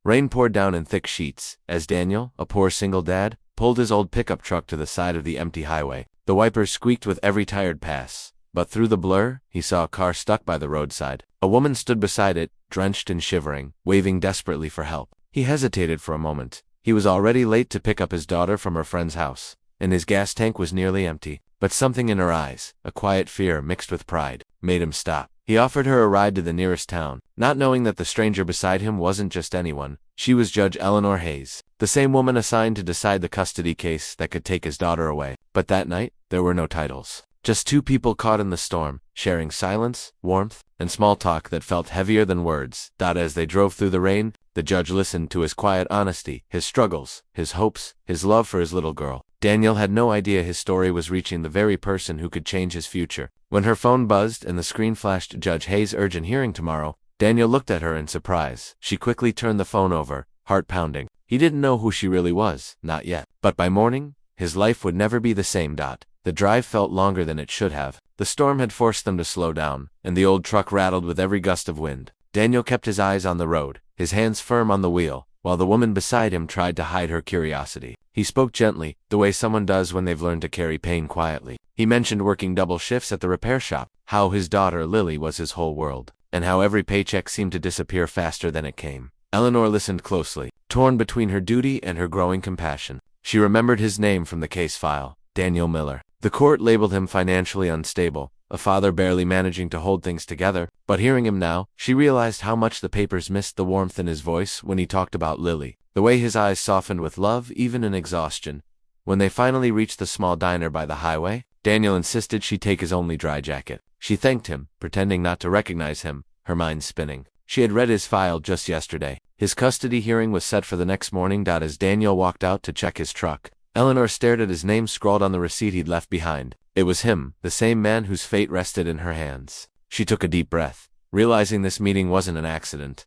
Rain poured down in thick sheets, as Daniel, a poor single dad, pulled his old pickup truck to the side of the empty highway. The wipers squeaked with every tired pass, but through the blur, he saw a car stuck by the roadside. A woman stood beside it, drenched and shivering, waving desperately for help. He hesitated for a moment. He was already late to pick up his daughter from her friend's house, and his gas tank was nearly empty. But something in her eyes, a quiet fear mixed with pride, made him stop. He offered her a ride to the nearest town, not knowing that the stranger beside him wasn't just anyone. She was Judge Eleanor Hayes, the same woman assigned to decide the custody case that could take his daughter away. But that night, there were no titles. Just two people caught in the storm, sharing silence, warmth, and small talk that felt heavier than words. As they drove through the rain, the judge listened to his quiet honesty, his struggles, his hopes, his love for his little girl. Daniel had no idea his story was reaching the very person who could change his future. When her phone buzzed and the screen flashed Judge Hayes' urgent hearing tomorrow, Daniel looked at her in surprise. She quickly turned the phone over, heart pounding. He didn't know who she really was, not yet. But by morning, his life would never be the same. The drive felt longer than it should have. The storm had forced them to slow down, and the old truck rattled with every gust of wind. Daniel kept his eyes on the road, his hands firm on the wheel, while the woman beside him tried to hide her curiosity. He spoke gently, the way someone does when they've learned to carry pain quietly. He mentioned working double shifts at the repair shop, how his daughter Lily was his whole world, and how every paycheck seemed to disappear faster than it came. Eleanor listened closely, torn between her duty and her growing compassion. She remembered his name from the case file, Daniel Miller. The court labeled him financially unstable, a father barely managing to hold things together, but hearing him now, she realized how much the papers missed the warmth in his voice when he talked about Lily, the way his eyes softened with love even in exhaustion. When they finally reached the small diner by the highway, Daniel insisted she take his only dry jacket. She thanked him, pretending not to recognize him, her mind spinning. She had read his file just yesterday. His custody hearing was set for the next morning. As Daniel walked out to check his truck, Eleanor stared at his name scrawled on the receipt he'd left behind. It was him, the same man whose fate rested in her hands. She took a deep breath, realizing this meeting wasn't an accident.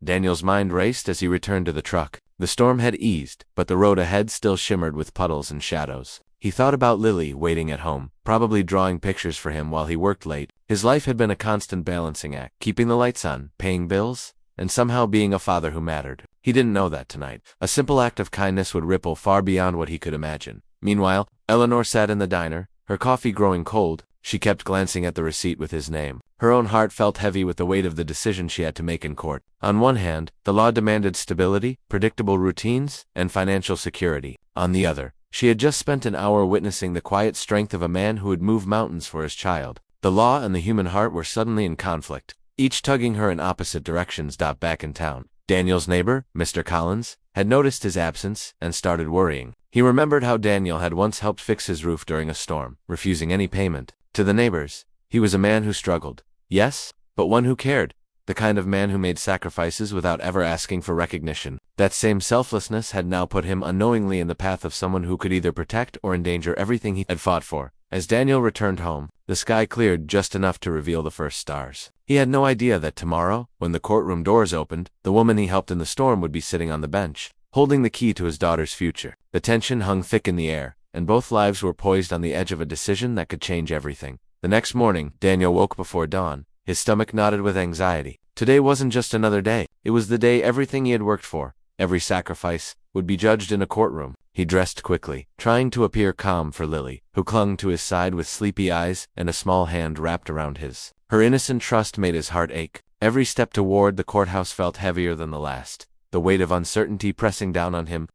Daniel's mind raced as he returned to the truck. The storm had eased, but the road ahead still shimmered with puddles and shadows. He thought about Lily waiting at home, probably drawing pictures for him while he worked late. His life had been a constant balancing act, keeping the lights on, paying bills, and somehow being a father who mattered. He didn't know that tonight. A simple act of kindness would ripple far beyond what he could imagine. Meanwhile, Eleanor sat in the diner, her coffee growing cold. She kept glancing at the receipt with his name. Her own heart felt heavy with the weight of the decision she had to make in court. On one hand, the law demanded stability, predictable routines, and financial security. On the other, she had just spent an hour witnessing the quiet strength of a man who would move mountains for his child. The law and the human heart were suddenly in conflict, each tugging her in opposite directions. Back in town, Daniel's neighbor, Mr. Collins, had noticed his absence and started worrying. He remembered how Daniel had once helped fix his roof during a storm, refusing any payment. To the neighbors, he was a man who struggled. Yes, but one who cared. The kind of man who made sacrifices without ever asking for recognition. That same selflessness had now put him unknowingly in the path of someone who could either protect or endanger everything he had fought for. As Daniel returned home, the sky cleared just enough to reveal the first stars. He had no idea that tomorrow, when the courtroom doors opened, the woman he helped in the storm would be sitting on the bench, holding the key to his daughter's future. The tension hung thick in the air, and both lives were poised on the edge of a decision that could change everything. The next morning, Daniel woke before dawn, his stomach knotted with anxiety. Today wasn't just another day. It was the day everything he had worked for, every sacrifice, would be judged in a courtroom. He dressed quickly, trying to appear calm for Lily, who clung to his side with sleepy eyes and a small hand wrapped around his. Her innocent trust made his heart ache. Every step toward the courthouse felt heavier than the last, the weight of uncertainty pressing down on him.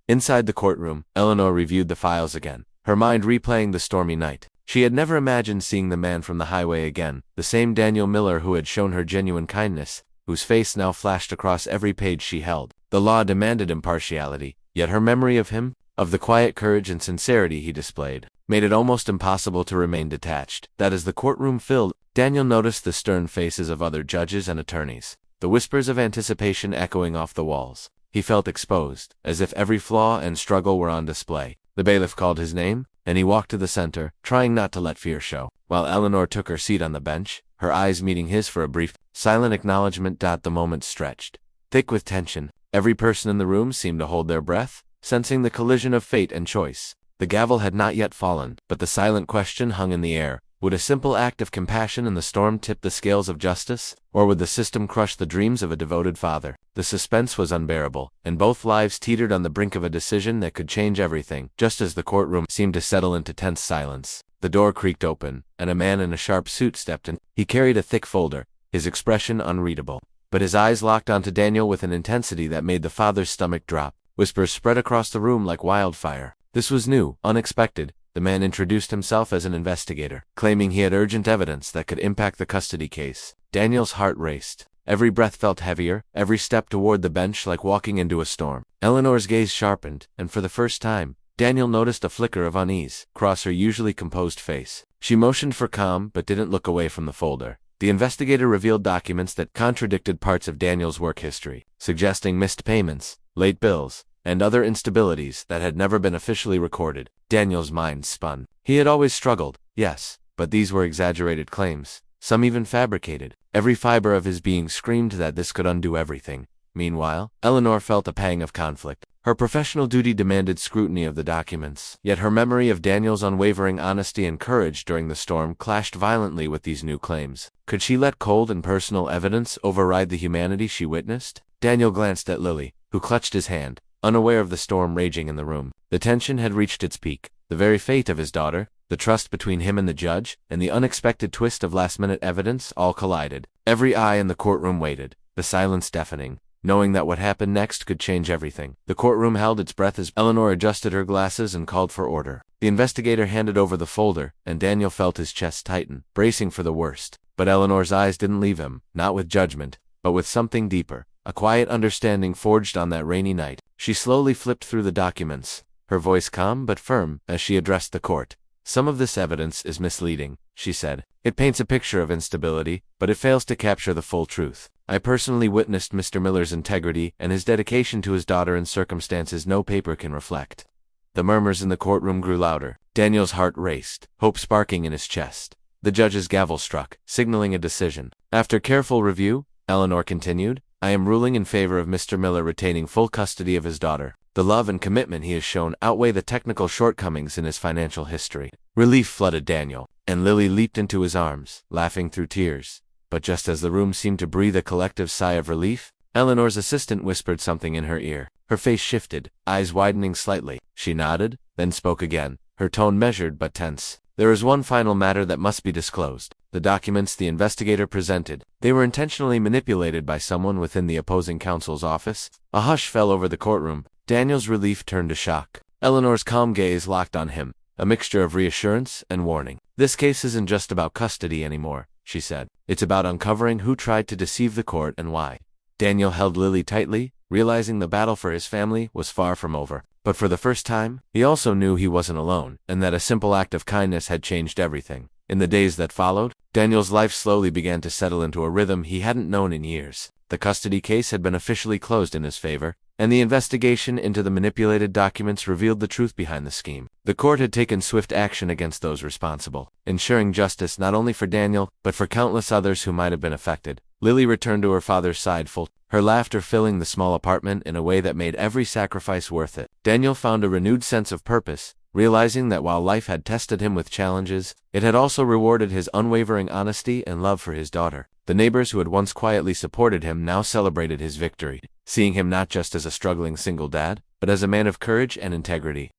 Inside the courtroom, Eleanor reviewed the files again, her mind replaying the stormy night. She had never imagined seeing the man from the highway again, the same Daniel Miller who had shown her genuine kindness, whose face now flashed across every page she held. The law demanded impartiality, yet her memory of him, of the quiet courage and sincerity he displayed, made it almost impossible to remain detached. As the courtroom filled, Daniel noticed the stern faces of other judges and attorneys, the whispers of anticipation echoing off the walls. He felt exposed, as if every flaw and struggle were on display. The bailiff called his name, and he walked to the center, trying not to let fear show, while Eleanor took her seat on the bench, her eyes meeting his for a brief, silent acknowledgement. The moment stretched, thick with tension. Every person in the room seemed to hold their breath, sensing the collision of fate and choice. The gavel had not yet fallen, but the silent question hung in the air. Would a simple act of compassion in the storm tip the scales of justice, or would the system crush the dreams of a devoted father? The suspense was unbearable, and both lives teetered on the brink of a decision that could change everything. Just as the courtroom seemed to settle into tense silence, the door creaked open, and a man in a sharp suit stepped in. He carried a thick folder, his expression unreadable, but his eyes locked onto Daniel with an intensity that made the father's stomach drop. Whispers spread across the room like wildfire. This was new, unexpected. The man introduced himself as an investigator, claiming he had urgent evidence that could impact the custody case. Daniel's heart raced. Every breath felt heavier, every step toward the bench like walking into a storm. Eleanor's gaze sharpened, and for the first time, Daniel noticed a flicker of unease across her usually composed face. She motioned for calm but didn't look away from the folder. The investigator revealed documents that contradicted parts of Daniel's work history, suggesting missed payments, late bills, and other instabilities that had never been officially recorded. Daniel's mind spun. He had always struggled, yes, but these were exaggerated claims, some even fabricated. Every fiber of his being screamed that this could undo everything. Meanwhile, Eleanor felt a pang of conflict. Her professional duty demanded scrutiny of the documents, yet her memory of Daniel's unwavering honesty and courage during the storm clashed violently with these new claims. Could she let cold and personal evidence override the humanity she witnessed? Daniel glanced at Lily, who clutched his hand, unaware of the storm raging in the room. The tension had reached its peak. The very fate of his daughter, the trust between him and the judge, and the unexpected twist of last-minute evidence all collided. Every eye in the courtroom waited, the silence deafening, knowing that what happened next could change everything. The courtroom held its breath as Eleanor adjusted her glasses and called for order. The investigator handed over the folder, and Daniel felt his chest tighten, bracing for the worst. But Eleanor's eyes didn't leave him, not with judgment, but with something deeper, a quiet understanding forged on that rainy night. She slowly flipped through the documents, her voice calm but firm as she addressed the court. Some of this evidence is misleading, she said. It paints a picture of instability, but it fails to capture the full truth. I personally witnessed Mr. Miller's integrity and his dedication to his daughter in circumstances no paper can reflect. The murmurs in the courtroom grew louder. Daniel's heart raced, hope sparking in his chest. The judge's gavel struck, signaling a decision. After careful review, Eleanor continued, I am ruling in favor of Mr. Miller retaining full custody of his daughter. The love and commitment he has shown outweigh the technical shortcomings in his financial history. Relief flooded Daniel, and Lily leaped into his arms, laughing through tears. But just as the room seemed to breathe a collective sigh of relief, Eleanor's assistant whispered something in her ear. Her face shifted, eyes widening slightly. She nodded, then spoke again, her tone measured but tense. There is one final matter that must be disclosed. The documents the investigator presented. They were intentionally manipulated by someone within the opposing counsel's office. A hush fell over the courtroom. Daniel's relief turned to shock. Eleanor's calm gaze locked on him, a mixture of reassurance and warning. This case isn't just about custody anymore, she said. It's about uncovering who tried to deceive the court and why. Daniel held Lily tightly, realizing the battle for his family was far from over. But for the first time, he also knew he wasn't alone, and that a simple act of kindness had changed everything. In the days that followed, Daniel's life slowly began to settle into a rhythm he hadn't known in years. The custody case had been officially closed in his favor, and the investigation into the manipulated documents revealed the truth behind the scheme. The court had taken swift action against those responsible, ensuring justice not only for Daniel, but for countless others who might have been affected. Lily returned to her father's side full, her laughter filling the small apartment in a way that made every sacrifice worth it. Daniel found a renewed sense of purpose, realizing that while life had tested him with challenges, it had also rewarded his unwavering honesty and love for his daughter. The neighbors who had once quietly supported him now celebrated his victory, seeing him not just as a struggling single dad, but as a man of courage and integrity.